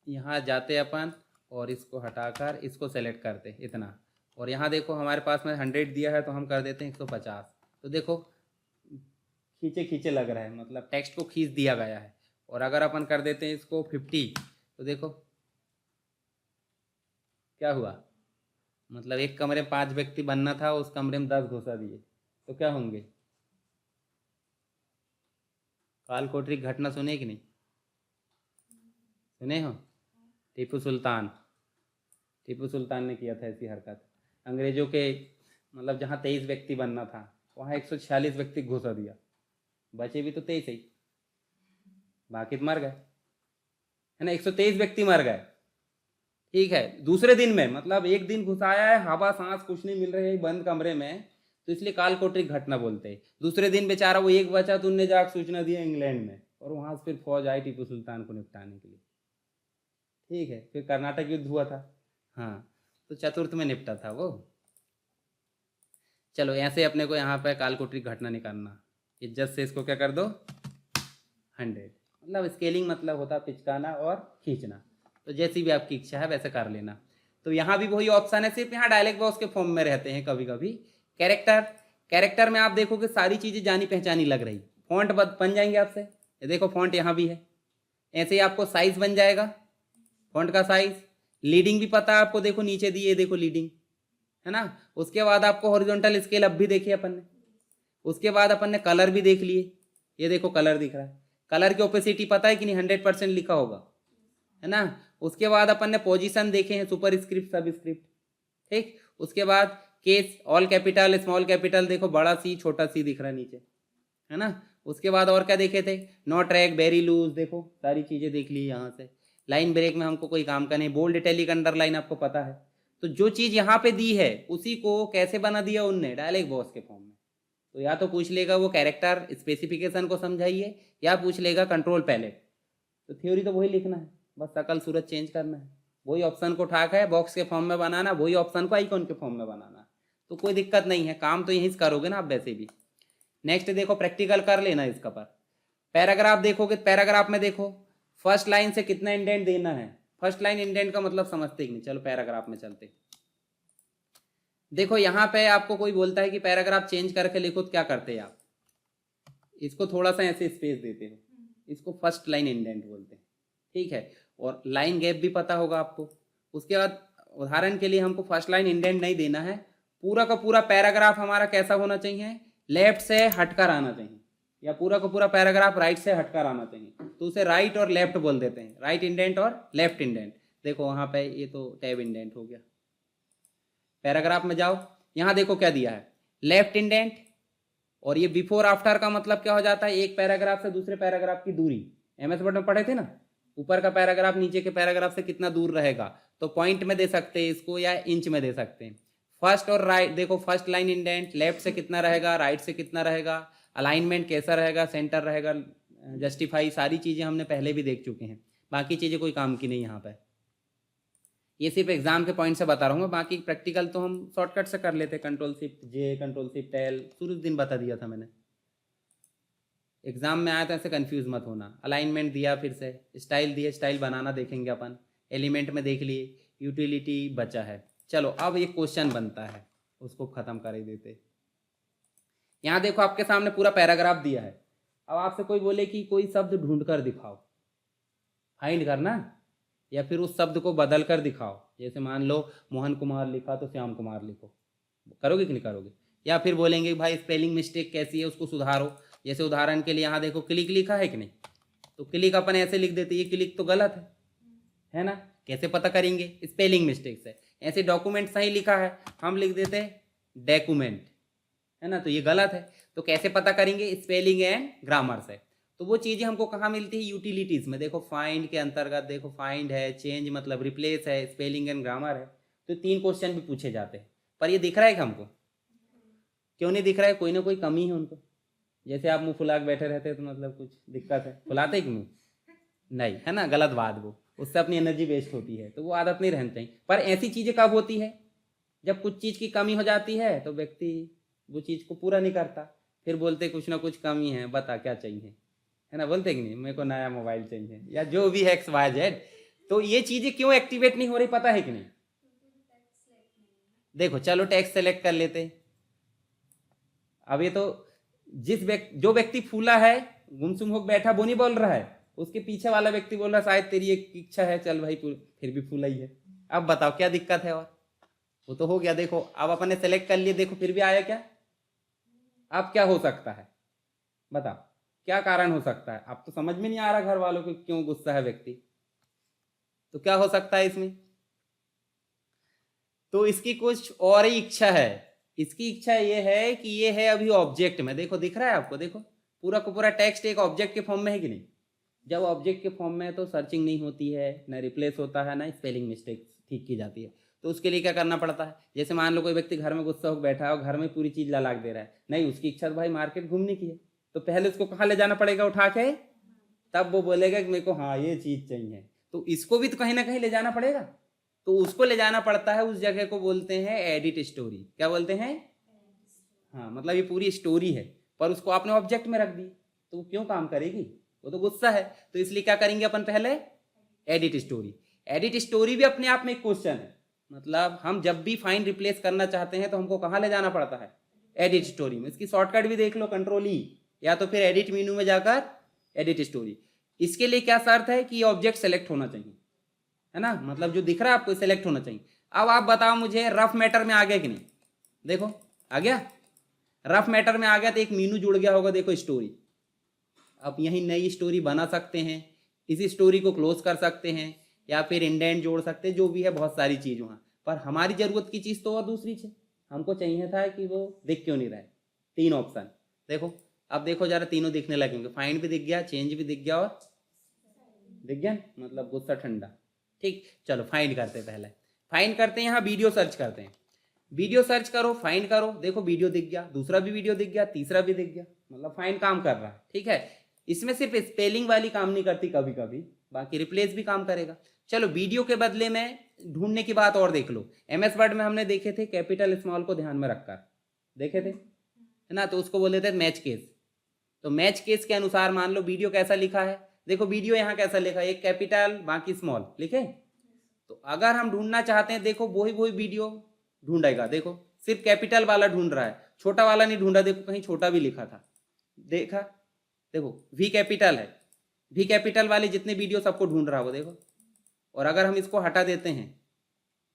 यहाँ जाते अपन और इसको हटाकर इसको सेलेक्ट करते इतना, और यहाँ देखो हमारे पास में 100 दिया है तो हम कर देते हैं 150। तो देखो खींचे खींचे लग रहा है, मतलब टेक्स्ट को खींच दिया गया है। और अगर अपन कर देते हैं इसको 50, तो देखो क्या हुआ, मतलब एक कमरे में 5 व्यक्ति बनना था, उस कमरे में 10 घुसा दिए, तो क्या होंगे? काल कोठरी की घटना सुने कि नहीं सुने हो? टीपू सुल्तान, टीपू सुल्तान ने किया था ऐसी हरकत। अंग्रेजों के मतलब जहाँ 23 व्यक्ति बनना था, वहाँ 146 व्यक्ति घुसा दिया, बचे भी तो 23 ही, बाकी तो मर गए, है ना, 123 व्यक्ति मर गए, ठीक है, दूसरे दिन में, मतलब एक दिन घुसाया है, हवा सांस कुछ नहीं मिल रही है बंद कमरे में, तो इसलिए काल कोठरी घटना बोलते हैं। दूसरे दिन बेचारा वो एक बचा तो उनने जाकर सूचना दी इंग्लैंड में, और वहां से फिर फौज आई टीपू सुल्तान को निपटाने के लिए, ठीक है, फिर कर्नाटक युद्ध हुआ था, हाँ, तो चतुर्थ में निपटा था वो। चलो ऐसे अपने को यहाँ पे काल कोठरी घटना निकालना, इज्जत से इसको क्या कर दो 100, मतलब स्केलिंग मतलब होता है पिचकाना और खींचना, तो जैसी भी आपकी इच्छा है वैसे कर लेना। तो यहाँ भी वही ऑप्शन है, सिर्फ यहाँ डायलॉग बॉक्स के फॉर्म में रहते हैं कभी कभी। कैरेक्टर में आप देखोगे सारी चीज़ें जानी पहचानी लग रही, फॉन्ट बन जाएंगे आपसे, ये देखो फॉन्ट यहाँ भी है, ऐसे ही आपको साइज बन जाएगा, फॉन्ट का साइज, लीडिंग भी पता है आपको, देखो नीचे दी है, देखो लीडिंग है ना। उसके बाद आपको हॉरिजॉन्टल स्केल अब भी देखी अपन ने, उसके बाद अपन ने कलर भी देख लिए, ये देखो कलर दिख रहा है, कलर की ओपेसिटी पता है कि नहीं, 100% लिखा होगा, है ना। उसके बाद अपन ने पोजीशन देखे हैं, सुपर स्क्रिप्ट सब स्क्रिप्ट, ठीक। उसके बाद case all capital small capital, देखो बड़ा सी छोटा सी दिख रहा है नीचे, है ना। उसके बाद और क्या देखे थे, नो ट्रैक वेरी लूज, देखो सारी चीज़ें देख ली यहाँ से। लाइन ब्रेक में हमको कोई काम का नहीं, बोल्ड इटैलिक अंडरलाइन आपको पता है। तो जो चीज़ यहाँ पे दी है उसी को कैसे बना दिया उनने, डायलॉग बॉक्स के फॉर्म में। तो या तो पूछ लेगा वो कैरेक्टर स्पेसिफिकेशन को समझाइए, या पूछ लेगा कंट्रोल पैलेट। तो थ्योरी तो वही लिखना है, बस शकल सूरत चेंज करना है, वही ऑप्शन को उठा के बॉक्स के फॉर्म में बनाना, वही ऑप्शन को आइकॉन के फॉर्म में बनाना, तो कोई दिक्कत नहीं है, काम तो यहीं से करोगे ना आप वैसे भी। नेक्स्ट देखो प्रैक्टिकल कर लेना इसका पर। पैराग्राफ देखोगे, पैराग्राफ में देखो फर्स्ट लाइन से कितना इंडेंट देना है, फर्स्ट लाइन इंडेंट का मतलब समझते ही नहीं। चलो पैराग्राफ में चलते, देखो यहाँ पे आपको कोई बोलता है कि पैराग्राफ चेंज करके लिखो, तो क्या करते हैं आप, इसको थोड़ा सा ऐसे स्पेस देते हो, इसको फर्स्ट लाइन इंडेंट बोलते हैं, ठीक है। और लाइन गैप भी पता होगा आपको। उसके बाद उदाहरण के लिए हमको फर्स्ट लाइन इंडेंट नहीं देना है, पूरा का पूरा पैराग्राफ हमारा कैसा होना चाहिए, लेफ्ट से हटकर आना चाहिए, या पूरा का पूरा पैराग्राफ राइट से हटकर आना चाहिए, तो उसे राइट और लेफ्ट बोल देते हैं, राइट इंडेंट और लेफ्ट इंडेंट। देखो वहाँ पे ये तो टैब इंडेंट हो गया। पैराग्राफ में जाओ, यहाँ देखो क्या दिया है, लेफ्ट इंडेंट, और ये बिफोर आफ्टर का मतलब क्या हो जाता है, एक पैराग्राफ से दूसरे पैराग्राफ की दूरी, एमएस वर्ड में पढ़े थे ना, ऊपर का पैराग्राफ नीचे के पैराग्राफ से कितना दूर रहेगा, तो पॉइंट में दे सकते हैं इसको या इंच में दे सकते हैं। फर्स्ट और राइट देखो, फर्स्ट लाइन इंडेंट लेफ्ट से कितना रहेगा, राइट से कितना रहेगा, अलाइनमेंट कैसा रहेगा, सेंटर रहेगा, जस्टिफाई, सारी चीज़ें हमने पहले भी देख चुके हैं, बाकी चीज़ें कोई काम की नहीं यहाँ पे। ये सिर्फ एग्जाम के पॉइंट से बता रहा हूँ, बाकी प्रैक्टिकल तो हम शॉर्टकट से कर लेते, कंट्रोल शिफ्ट जे, कंट्रोल शिफ्ट एल, शुरू दिन बता दिया था मैंने। एग्जाम में आया तो ऐसे कंफ्यूज मत होना। अलाइनमेंट दिया, फिर से स्टाइल दिए, स्टाइल बनाना देखेंगे अपन, एलिमेंट में देख लिए, यूटिलिटी बचा है। चलो अब एक क्वेश्चन बनता है, उसको खत्म कर ही देते। यहाँ देखो आपके सामने पूरा पैराग्राफ दिया है, अब आपसे कोई बोले कि कोई शब्द ढूंढ कर दिखाओ, फाइंड करना, या फिर उस शब्द को बदल कर दिखाओ, जैसे मान लो मोहन कुमार लिखा तो श्याम कुमार लिखो, करोगे कि नहीं करोगे। या फिर बोलेंगे भाई स्पेलिंग मिस्टेक कैसी है उसको सुधारो, जैसे उदाहरण के लिए यहाँ देखो क्लिक लिखा है कि नहीं, तो क्लिक अपन ऐसे लिख देते, ये क्लिक तो गलत है ना, कैसे पता करेंगे, स्पेलिंग मिस्टेक से। ऐसे डॉक्यूमेंट सही लिखा है, हम लिख देते डॉक्यूमेंट, है ना, तो ये गलत है, तो कैसे पता करेंगे, स्पेलिंग एंड ग्रामर से। तो वो चीज़ें हमको कहाँ मिलती है, यूटिलिटीज़ में। देखो फाइंड के अंतर्गत देखो फाइंड है, चेंज मतलब रिप्लेस है, स्पेलिंग एंड ग्रामर है, तो 3 क्वेश्चन भी पूछे जाते हैं। पर ये दिख रहा है कि हमको, क्यों नहीं दिख रहा है, कोई ना कोई कमी है उनको। जैसे आप मुँह फुला के बैठे रहते हैं तो मतलब कुछ दिक्कत है, फुलाते कि मुँह नहीं, है ना, गलत बात, वो उससे अपनी एनर्जी वेस्ट होती है, तो वो आदत नहीं रहनी चाहिए। पर ऐसी चीज़ें कब होती है, जब कुछ चीज़ की कमी हो जाती है तो व्यक्ति वो चीज़ को पूरा नहीं करता, फिर बोलते कुछ ना कुछ कमी है, बता क्या चाहिए, है ना, बोलते कि नहीं मेरे को नया मोबाइल चाहिए, या जो भी है XYZ। तो ये चीज़ें क्यों एक्टिवेट नहीं हो रही, पता है कि नहीं। देखो चलो टैक्स सेलेक्ट कर लेते। अब ये तो जो व्यक्ति फूला है, गुमसुम होकर बैठा, वो नहीं बोल रहा है, उसके पीछे वाला व्यक्ति बोल रहा है शायद तेरी एक इच्छा है, चल भाई फिर भी फूला ही है। अब बताओ क्या दिक्कत है, और वो तो हो गया। देखो अब अपन ने सेलेक्ट कर लिया, देखो फिर भी आया क्या, अब क्या हो सकता है बताओ, क्या कारण हो सकता है। अब तो समझ में नहीं आ रहा घर वालों को क्यों गुस्सा है व्यक्ति, तो क्या हो सकता है इसमें, तो इसकी कुछ और ही इच्छा है। इसकी इच्छा ये है कि ये है अभी ऑब्जेक्ट में, देखो दिख रहा है आपको, देखो पूरा का पूरा टेक्स्ट एक ऑब्जेक्ट के फॉर्म में है कि नहीं, जब ऑब्जेक्ट के फॉर्म में है तो सर्चिंग नहीं होती है, ना रिप्लेस होता है, ना स्पेलिंग मिस्टेक ठीक की जाती है। तो उसके लिए क्या करना पड़ता है, जैसे मान लो कोई व्यक्ति घर में गुस्सा होकर बैठा है और घर में पूरी चीज़ ला दे रहा है, नहीं उसकी इच्छा तो भाई मार्केट घूमने की है, तो पहले उसको कहाँ ले जाना पड़ेगा उठा के, तब वो बोलेगा कि मेरे को हाँ ये चीज़ चाहिए, तो इसको भी तो कहीं ना कहीं ले जाना पड़ेगा, तो उसको ले जाना पड़ता है। उस जगह को बोलते हैं एडिट स्टोरी। क्या बोलते हैं? हाँ, मतलब ये पूरी स्टोरी है पर उसको आपने ऑब्जेक्ट में रख दी, तो वो क्यों काम करेगी, वो तो गुस्सा है। तो इसलिए क्या करेंगे अपन पहले, एडिट स्टोरी। एडिट स्टोरी भी अपने आप में एक क्वेश्चन है, मतलब हम जब भी फाइंड रिप्लेस करना चाहते हैं तो हमको कहाँ ले जाना पड़ता है, एडिट स्टोरी में। इसकी शॉर्टकट भी देख लो, कंट्रोल ई, या तो फिर एडिट मेनू में जाकर एडिट स्टोरी। इसके लिए क्या शर्त है कि ऑब्जेक्ट सेलेक्ट होना चाहिए, है ना, मतलब जो दिख रहा है आपको सेलेक्ट होना चाहिए। अब आप बताओ मुझे रफ मैटर में आ गया कि नहीं, देखो आ गया, रफ मैटर में आ गया तो एक मीनू जुड़ गया होगा, देखो स्टोरी। अब यही नई स्टोरी बना सकते हैं, इसी स्टोरी को क्लोज कर सकते हैं, या फिर इंडेंट जोड़ सकते हैं, जो भी है बहुत सारी चीज़ वहाँ पर। हमारी ज़रूरत की चीज़ तो और दूसरी थी, हमको चाहिए था कि वो दिख क्यों नहीं रहा है। 3 ऑप्शन देखो, अब देखो जरा तीनों दिखने लगेंगे, फाइंड भी दिख गया, चेंज भी दिख गया और दिख गया, मतलब गुस्सा ठंडा। ठीक, चलो फाइंड करते हैं, पहले फाइंड करते हैं, यहाँ वीडियो सर्च करते हैं। वीडियो सर्च करो, फाइंड करो, देखो वीडियो दिख गया, दूसरा भी वीडियो दिख गया, तीसरा भी दिख गया, मतलब फाइंड काम कर रहा है। ठीक है, इसमें सिर्फ स्पेलिंग वाली काम नहीं करती कभी कभी, बाकी रिप्लेस भी काम करेगा। चलो वीडियो के बदले में ढूंढने की बात और देख लो। MS वर्ड में हमने देखे थे कैपिटल स्मॉल को ध्यान में रखकर, देखे थे, है ना, तो उसको बोले थे मैच केस। तो मैच केस के अनुसार मान लो वीडियो कैसा लिखा है, देखो वीडियो यहाँ कैसा लिखा है, एक कैपिटल बाकी स्मॉल लिखे। तो अगर हम ढूंढना चाहते हैं, देखो वही वीडियो ढूंढेगा, देखो सिर्फ कैपिटल वाला ढूंढ रहा है, छोटा वाला नहीं ढूंढा, देखो कहीं छोटा भी लिखा था, देखा, देखो V कैपिटल है, V कैपिटल वाले जितने वीडियो सबको ढूंढ रहा हो, देखो। और अगर हम इसको हटा देते हैं,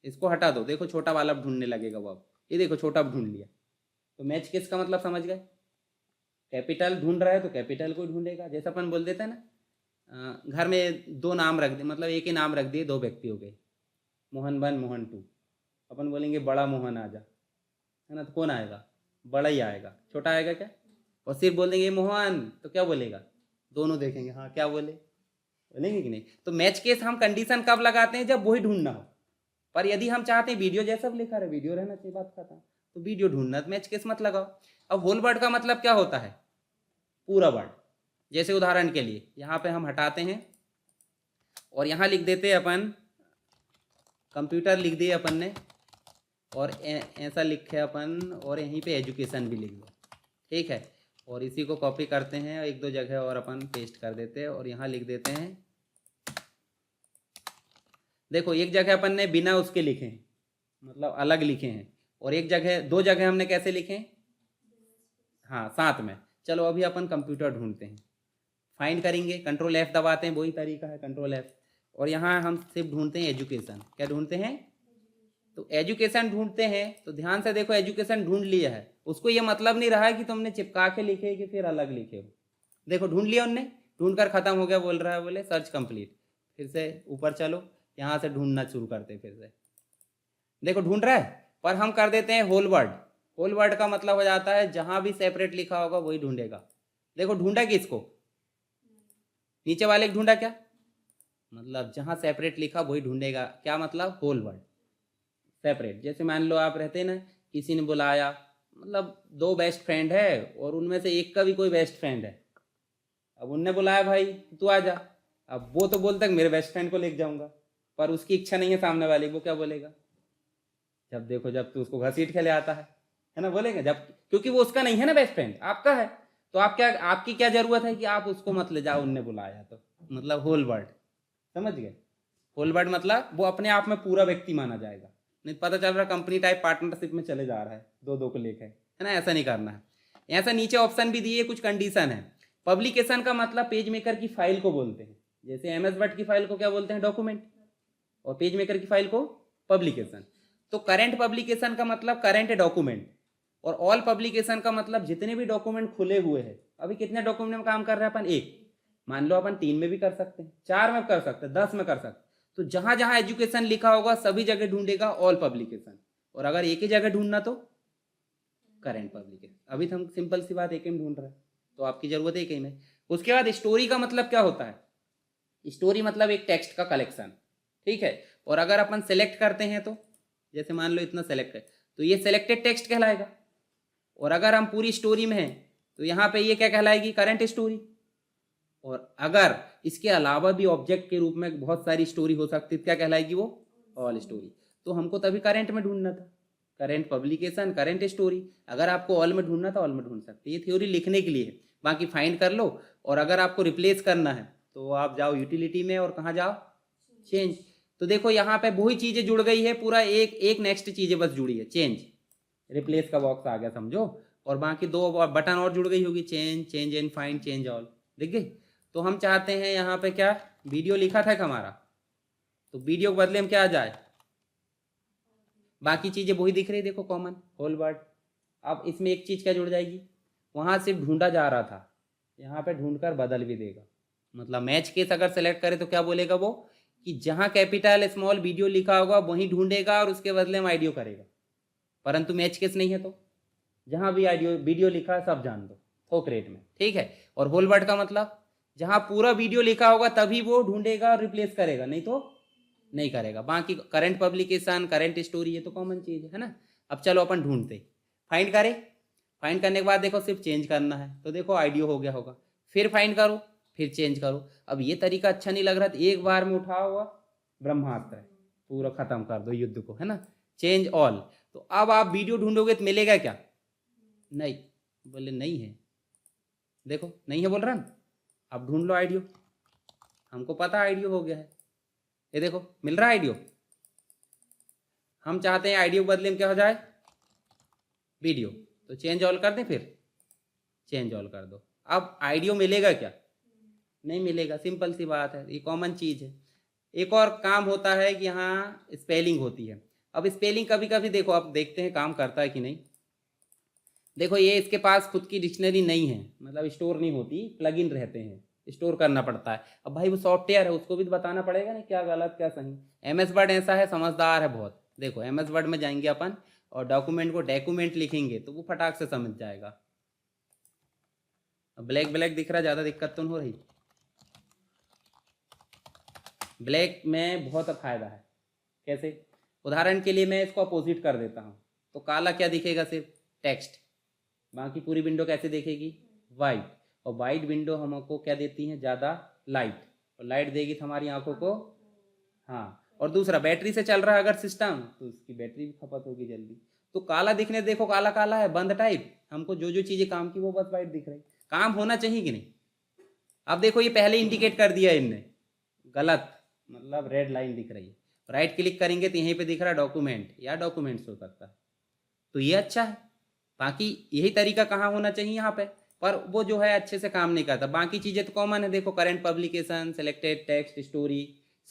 इसको हटा दो, देखो छोटा वाला ढूंढने लगेगा वो, अब ये देखो छोटा ढूंढ लिया। तो मैच केस का मतलब समझ गए, कैपिटल ढूंढ रहा है तो कैपिटल को ढूंढेगा। जैसे अपन बोल देते हैं ना, घर में 2 नाम रख दे, मतलब एक ही नाम रख दिए, 2 व्यक्ति हो गए, मोहन 1 मोहन 2। अपन बोलेंगे बड़ा मोहन आजा, है ना, तो कौन आएगा, बड़ा ही आएगा, छोटा आएगा क्या। और सिर्फ बोल देंगे मोहन, तो क्या बोलेगा, दोनों देखेंगे, हाँ क्या बोलेंगे कि नहीं। तो मैच केस हम कंडीशन कब लगाते हैं, जब वही ढूंढना हो। पर यदि हम चाहते हैं वीडियो जैसा लिखा रहे, वीडियो रहना चाहिए, बात खत्म, तो वीडियो ढूंढना, तो मैच केस मत लगाओ। अब होल वर्ड का मतलब क्या होता है, पूरा वर्ड। जैसे उदाहरण के लिए यहाँ पे हम हटाते हैं और यहाँ लिख देते हैं अपन, कंप्यूटर लिख दिए अपन ने, और ऐसा लिखे अपन, और यहीं पे एजुकेशन भी लिख दो, ठीक है। और इसी को कॉपी करते हैं 1-2 जगह और अपन पेस्ट कर देते हैं, और यहाँ लिख देते हैं, देखो एक जगह अपन ने बिना उसके लिखे हैं, मतलब अलग लिखे हैं, और एक जगह 2 जगह हमने कैसे लिखे हैं, हाँ साथ में। चलो अभी अपन कंप्यूटर ढूंढते हैं, फाइंड करेंगे, कंट्रोल F दबाते हैं, वही तरीका है, कंट्रोल F। और यहाँ हम सिर्फ ढूंढते हैं एजुकेशन, क्या ढूंढते हैं, तो एजुकेशन ढूंढते हैं। तो ध्यान से देखो, एजुकेशन ढूंढ लिया है, उसको ये मतलब नहीं रहा है कि तुमने चिपका के लिखे कि फिर अलग लिखे हो। देखो ढूंढ लिया उनने, ढूंढ कर खत्म हो गया, बोल रहा है, बोले सर्च कंप्लीट। फिर से ऊपर चलो, यहाँ से ढूंढना शुरू करते हैं फिर से, देखो ढूंढ रहा है, पर हम कर देते हैं होल वर्ड। होल वर्ड का मतलब हो जाता है जहां भी सेपरेट लिखा होगा वही ढूंढेगा। देखो ढूंढा किसको, नीचे वाले को ढूंढा, क्या मतलब जहां सेपरेट लिखा वही ढूंढेगा, क्या मतलब, होल वर्ड सेपरेट। जैसे मान लो आप रहते ना, किसी ने बुलाया, मतलब 2 बेस्ट फ्रेंड है और उनमें से एक का भी कोई बेस्ट फ्रेंड है, अब उनने बुलाया भाई तू आ जा, अब वो तो बोलता है मेरे बेस्ट फ्रेंड को लेके जाऊंगा, पर उसकी इच्छा नहीं है सामने वाले, वो क्या बोलेगा, जब देखो जब तू उसको घसीट के ले आता है ना, बोलेगा जब, क्योंकि वो उसका नहीं है ना बेस्ट फ्रेंड, आपका है। तो आप क्या, आपकी क्या जरूरत है कि आप उसको मत ले जाओ, उनने बुलाया तो, मतलब होल वर्ड, समझ गए। होल वर्ड मतलब वो अपने आप में पूरा व्यक्ति माना जाएगा, नहीं पता चल रहा कंपनी टाइप पार्टनरशिप में चले जा रहा है, 2-2 को लेकर, है ना, ऐसा नहीं करना है। ऐसा नीचे ऑप्शन भी दिए, कुछ कंडीशन है। पब्लिकेशन का मतलब पेज मेकर की फाइल को बोलते हैं, जैसे MS वर्ड की फाइल को क्या बोलते हैं, डॉक्यूमेंट, और पेज मेकर की फाइल को पब्लिकेशन। तो करंट पब्लिकेशन का मतलब करंट डॉक्यूमेंट, और ऑल पब्लिकेशन का मतलब जितने भी डॉक्यूमेंट खुले हुए हैं। अभी कितने डॉक्यूमेंट में काम कर रहे हैं अपन, एक, मान लो अपन 3 में भी कर सकते हैं, 4 में कर सकते हैं, 10 में कर सकते हैं। तो जहां जहां एजुकेशन लिखा होगा सभी जगह ढूंढेगा ऑल पब्लिकेशन, और अगर एक ही जगह ढूंढना तो करंट पब्लिकेशन। अभी तो हम सिंपल सी बात एक ही में ढूंढ रहे हैं, तो आपकी जरूरत है एक ही में। उसके बाद स्टोरी का मतलब क्या होता है, स्टोरी मतलब एक टेक्स्ट का कलेक्शन, ठीक है। और अगर अपन सेलेक्ट करते हैं तो जैसे मान लो इतना सेलेक्ट है तो ये सेलेक्टेड टेक्स्ट कहलाएगा। और अगर हम पूरी स्टोरी में हैं तो यहाँ पे ये क्या कहलाएगी, करंट स्टोरी। और अगर इसके अलावा भी ऑब्जेक्ट के रूप में बहुत सारी स्टोरी हो सकती है, क्या कहलाएगी वो, ऑल स्टोरी। तो हमको तभी करंट में ढूंढना था, करंट पब्लिकेशन करंट स्टोरी। अगर आपको ऑल में ढूंढना था ऑल में ढूंढ सकते, ये थ्योरी लिखने के लिए है, बाकी फाइंड कर लो। और अगर आपको रिप्लेस करना है तो आप जाओ यूटिलिटी में और कहाँ जाओ, चेंज। तो देखो यहाँ पे वही चीजें जुड़ गई है, पूरा एक एक नेक्स्ट चीजें बस जुड़ी है, चेंज रिप्लेस का बॉक्स आ गया समझो, और बाकी दो बटन और जुड़ गई होगी, change, change and find, change all, दिख गई। तो हम चाहते हैं यहाँ पे क्या, वीडियो लिखा था हमारा, तो वीडियो के बदले में क्या आ जाए, बाकी चीजें वही दिख रही, देखो कॉमन होल वर्ड। अब इसमें एक चीज क्या जुड़ जाएगी, वहां से ढूंढा जा रहा था, यहाँ पे ढूंढकर बदल भी देगा। मतलब मैच केस अगर सेलेक्ट करे तो क्या बोलेगा वो, कि जहां कैपिटल स्मॉल वीडियो लिखा होगा वहीं ढूंढेगा और उसके बदले में आइडियो करेगा। परंतु मैच केस नहीं है तो जहां भी आइडियो वीडियो लिखा है सब जान दो थोक रेट में, ठीक है। और होल वर्ड का मतलब जहां पूरा वीडियो लिखा होगा तभी वो ढूंढेगा और रिप्लेस करेगा, नहीं तो नहीं करेगा। बाकी करंट पब्लिकेशन करंट स्टोरी ये तो कॉमन चीज है ना। अब चलो अपन ढूंढते, फाइंड करें। फाइंड करने के बाद देखो सिर्फ चेंज करना है, तो देखो आइडियो हो गया होगा, फिर फाइंड करो फिर चेंज करो। अब ये तरीका अच्छा नहीं लग रहा तो एक बार में उठा हुआ ब्रह्मास्त्र है, पूरा खत्म कर दो युद्ध को, है ना, चेंज ऑल। तो अब आप वीडियो ढूंढोगे तो मिलेगा क्या, नहीं, बोले नहीं है, देखो नहीं है बोल रहा ना। अब ढूंढ लो आइडियो, हमको पता आइडियो हो गया है, ये देखो मिल रहा है आइडियो। हम चाहते हैं आइडियो के बदले में क्या हो जाए, वीडियो, तो चेंज ऑल कर दें, फिर चेंज ऑल कर दो। अब आइडियो मिलेगा क्या, नहीं मिलेगा, सिंपल सी बात है, ये कॉमन चीज है। एक और काम होता है कि यहाँ स्पेलिंग होती है। अब स्पेलिंग कभी कभी देखो, आप देखते हैं काम करता है कि नहीं। देखो ये इसके पास खुद की डिक्शनरी नहीं है, मतलब स्टोर नहीं होती, प्लगइन रहते हैं, स्टोर करना पड़ता है। अब भाई वो सॉफ्टवेयर है, उसको भी तो बताना पड़ेगा ना क्या गलत क्या सही। MS वर्ड ऐसा है, समझदार है बहुत। देखो MS वर्ड में जाएंगे अपन और डॉक्यूमेंट को डॉक्यूमेंट लिखेंगे तो वो फटाक से समझ जाएगा। अब ब्लैक ब्लैक दिख रहा है, ज़्यादा दिक्कत तो नहीं हो रही, ब्लैक में बहुत फायदा है। कैसे, उदाहरण के लिए मैं इसको अपोजिट कर देता हूँ, तो काला क्या दिखेगा, सिर्फ टेक्स्ट, बाकी पूरी विंडो कैसे देखेगी, वाइट। और वाइट विंडो हमको क्या देती है, ज़्यादा लाइट, और लाइट देगी तो हमारी आंखों को, हाँ। और दूसरा बैटरी से चल रहा है अगर सिस्टम तो उसकी बैटरी भी खपत होगी जल्दी। तो काला दिखने, देखो काला काला है, बंद टाइप, हमको जो जो चीज़ें काम की वो बस वाइट दिख रही। काम होना चाहिए कि नहीं। अब देखो ये पहले इंडिकेट कर दिया इनने, गलत, मतलब रेड लाइन दिख रही है। राइट क्लिक करेंगे तो यहीं पे दिख रहा है डॉक्यूमेंट या डॉक्यूमेंट्स हो सकता है, तो ये अच्छा है। बाकी यही तरीका कहाँ होना चाहिए यहाँ पे, पर वो जो है अच्छे से काम नहीं करता। बाकी चीज़ें तो कॉमन है, देखो current publication, selected text, story,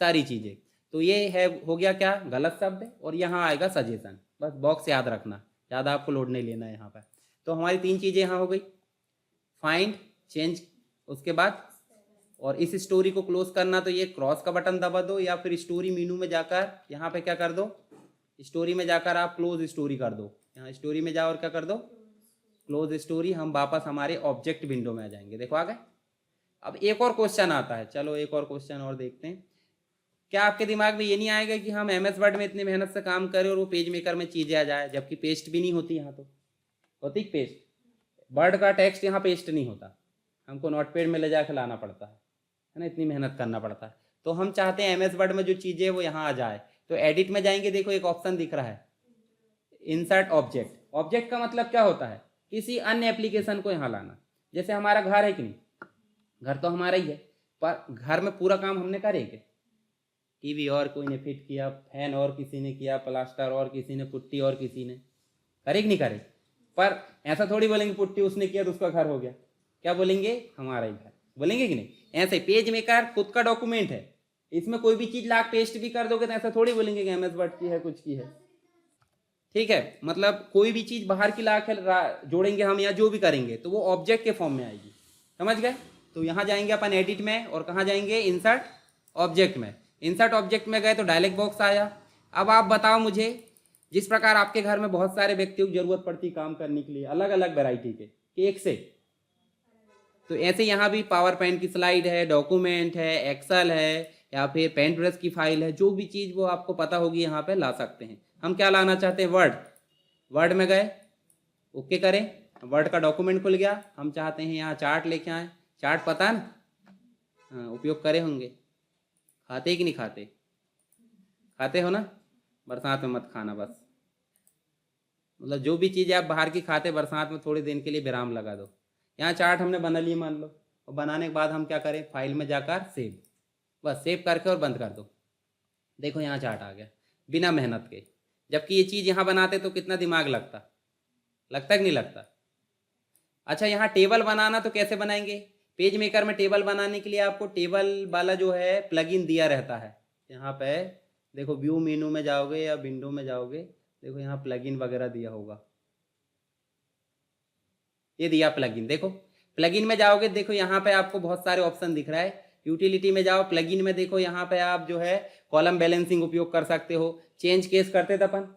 सारी चीज़ें। तो ये है, हो गया क्या, गलत शब्द है। और यहाँ आएगा सजेशन, बस बॉक्स याद रखना, ज़्यादा आपको लोड नहीं लेना है यहाँ पर। तो हमारी 3 चीज़ें यहाँ हो गई, फाइंड, चेंज, उसके बाद। और इस स्टोरी को क्लोज करना तो ये क्रॉस का बटन दबा दो, या फिर स्टोरी मेनू में जाकर यहाँ पे क्या कर दो, स्टोरी में जाकर आप क्लोज स्टोरी कर दो। यहाँ स्टोरी में जाओ और क्या कर दो, क्लोज स्टोरी। हम वापस हमारे ऑब्जेक्ट विंडो में आ जाएंगे, देखो आ गए। अब एक और क्वेश्चन आता है, चलो एक और क्वेश्चन और देखते हैं। क्या आपके दिमाग में ये नहीं आएगा कि हम MS वर्ड में इतनी मेहनत से काम करें और वो पेज मेकर में चीजें आ जाए, जबकि पेस्ट भी नहीं होती यहाँ, तो होती पेस्ट, वर्ड का टेक्स्ट यहाँ पेस्ट नहीं होता, हमको नोटपैड में ले जाकर लाना पड़ता है ना, इतनी मेहनत करना पड़ता है। तो हम चाहते हैं MS वर्ड में जो चीज़ें वो यहाँ आ जाए, तो एडिट में जाएंगे, देखो एक ऑप्शन दिख रहा है, इंसर्ट ऑब्जेक्ट। ऑब्जेक्ट का मतलब क्या होता है, किसी अन्य एप्लीकेशन को यहाँ लाना। जैसे हमारा घर है कि नहीं, घर तो हमारा ही है, पर घर में पूरा काम हमने करेंगे, टीवी और कोई ने फिट किया, फैन और किसी ने किया, प्लास्टर और किसी ने, पुट्टी और किसी ने, करे कि नहीं करे। पर ऐसा थोड़ी बोलेंगे पुट्टी उसने किया तो उसका घर हो गया, क्या बोलेंगे, हमारा ही घर, बोलेंगे कि नहीं। ऐसे पेज मेकर खुद का डॉक्यूमेंट है, इसमें कोई भी चीज लाख पेस्ट भी कर दोगे तो ऐसा थोड़ी बोलेंगे कि MS वर्ड की है, कुछ की है, ठीक है। मतलब कोई भी चीज बाहर की लाख जोड़ेंगे हम या जो भी करेंगे तो वो ऑब्जेक्ट के फॉर्म में आएगी, समझ गए। तो यहाँ जाएंगे अपन एडिट में, और कहाँ जाएंगे, इंसर्ट ऑब्जेक्ट में। इंसर्ट ऑब्जेक्ट में गए तो डायलॉग बॉक्स आया। अब आप बताओ मुझे, जिस प्रकार आपके घर में बहुत सारे व्यक्तियों की जरूरत पड़ती काम करने के लिए, अलग अलग वैरायटी के, एक से तो ऐसे यहाँ भी पावर पॉइंट की स्लाइड है, डॉक्यूमेंट है, एक्सेल है, या फिर पेंट ब्रश की फाइल है, जो भी चीज़ वो आपको पता होगी यहाँ पे ला सकते हैं। हम क्या लाना चाहते हैं, वर्ड में गए, ओके करें, वर्ड का डॉक्यूमेंट खुल गया। हम चाहते हैं यहाँ चार्ट लेके आए, चार्ट पता ना, हाँ उपयोग करे होंगे, खाते कि नहीं खाते, खाते हो ना, बरसात में मत खाना बस, मतलब जो भी चीज़ आप बाहर की खाते बरसात में थोड़ी दिन के लिए विराम लगा दो। यहाँ चार्ट हमने बना लिया मान लो, और बनाने के बाद हम क्या करें, फाइल में जाकर सेव, बस सेव करके और बंद कर दो। देखो यहाँ चार्ट आ गया बिना मेहनत के। जबकि ये चीज़ यहाँ बनाते तो कितना दिमाग लगता कि नहीं लगता। अच्छा यहाँ टेबल बनाना तो कैसे बनाएंगे, पेज मेकर में टेबल बनाने के लिए आपको टेबल वाला जो है प्लगइन दिया रहता है। यहाँ पे देखो व्यू मेनू में जाओगे या विंडो में जाओगे, देखो यहाँ प्लगइन वगैरह दिया होगा, ये दिया प्लगइन। देखो प्लगइन में जाओगे, देखो यहाँ पे आपको बहुत सारे ऑप्शन दिख रहा है। यूटिलिटी में जाओ, प्लगइन में देखो यहाँ पे आप जो है कॉलम बैलेंसिंग उपयोग कर सकते हो। चेंज केस करते थे अपन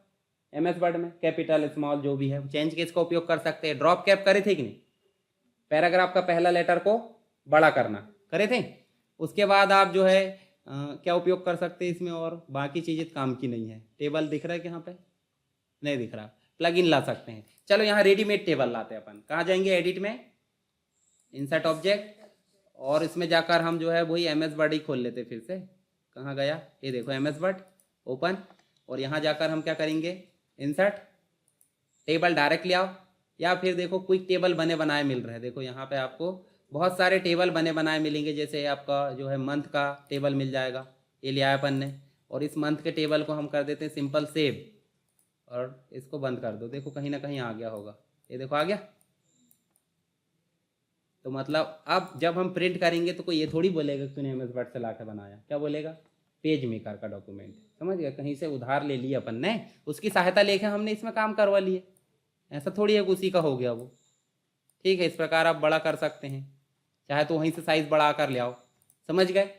MS वर्ड में, कैपिटल स्मॉल जो भी है, चेंज केस का उपयोग कर सकते हैं। ड्रॉप कैप करे थे कि नहीं, पैराग्राफ का पहला लेटर को बड़ा करना करे थे। उसके बाद आप जो है क्या उपयोग कर सकते हैं इसमें, और बाकी चीज़ें काम की नहीं है। टेबल दिख रहा है कि यहाँ पे नहीं दिख रहा, प्लगइन ला सकते हैं। चलो यहाँ रेडीमेड टेबल लाते हैं अपन, कहाँ जाएंगे, एडिट में, इंसर्ट ऑब्जेक्ट, और इसमें जाकर हम जो है वही MS वर्ड ही खोल लेते। फिर से कहाँ गया, ये देखो MS वर्ड ओपन, और यहाँ जाकर हम क्या करेंगे, इंसर्ट टेबल डायरेक्ट ले आओ, या फिर देखो क्विक टेबल बने बनाए मिल रहे हैं। देखो यहाँ पे आपको बहुत सारे टेबल बने बनाए मिलेंगे, जैसे आपका जो है मंथ का टेबल मिल जाएगा, ये लिया अपन ने, और इस मंथ के टेबल को हम कर देते हैं सिंपल सेव, और इसको बंद कर दो। देखो कहीं ना कहीं आ गया होगा, ये देखो आ गया। तो मतलब अब जब हम प्रिंट करेंगे तो कोई ये थोड़ी बोलेगा कि तूने MS वर्ड से ला के बनाया, क्या बोलेगा, पेज मेकर का डॉक्यूमेंट, समझ गया, कहीं से उधार ले लिया अपन ने, उसकी सहायता लेके हमने इसमें काम करवा लिए, ऐसा थोड़ी है उसी का हो गया वो। ठीक है, इस प्रकार आप बड़ा कर सकते हैं, चाहे तो वहीं से साइज बढ़ा कर ले आओ। समझ गए,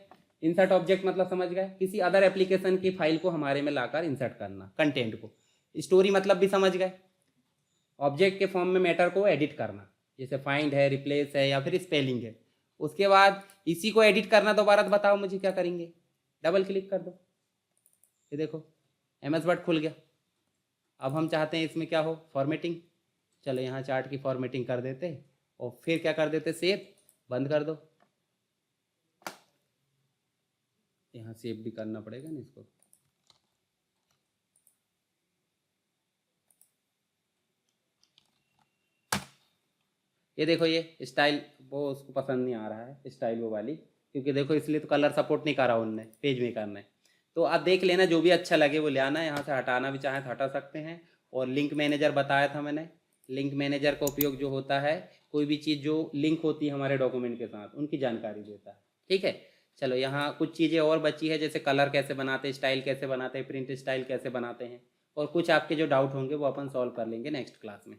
इंसर्ट ऑब्जेक्ट मतलब समझ गए, किसी अदर एप्लीकेशन की फाइल को हमारे में लाकर इंसर्ट करना, कंटेंट को। स्टोरी मतलब भी समझ गए, ऑब्जेक्ट के फॉर्म में मैटर को एडिट करना, जैसे फाइंड है, रिप्लेस है, या फिर स्पेलिंग है। उसके बाद इसी को एडिट करना, दोबारा बताओ मुझे क्या करेंगे, डबल क्लिक कर दो, ये देखो MS वर्ड खुल गया। अब हम चाहते हैं इसमें क्या हो, फॉर्मेटिंग, चलो यहाँ चार्ट की फॉर्मेटिंग कर देते, और फिर क्या कर देते, सेव, बंद कर दो। यहाँ सेव भी करना पड़ेगा ना इसको, ये देखो ये स्टाइल वो उसको पसंद नहीं आ रहा है स्टाइल वो वाली, क्योंकि देखो इसलिए तो कलर सपोर्ट नहीं करा उनने, पेज मेकर ने। तो आप देख लेना, जो भी अच्छा लगे वो ले आना, यहाँ से हटाना भी चाहें तो हटा सकते हैं। और लिंक मैनेजर बताया था मैंने, लिंक मैनेजर का उपयोग जो होता है, कोई भी चीज़ जो लिंक होती है हमारे डॉक्यूमेंट के साथ उनकी जानकारी देता है। ठीक है, चलो यहाँ कुछ चीज़ें और बची है, जैसे कलर कैसे बनाते हैं, स्टाइल कैसे बनाते हैं, प्रिंट स्टाइल कैसे बनाते हैं, और कुछ आपके जो डाउट होंगे वो अपन सॉल्व कर लेंगे नेक्स्ट क्लास में।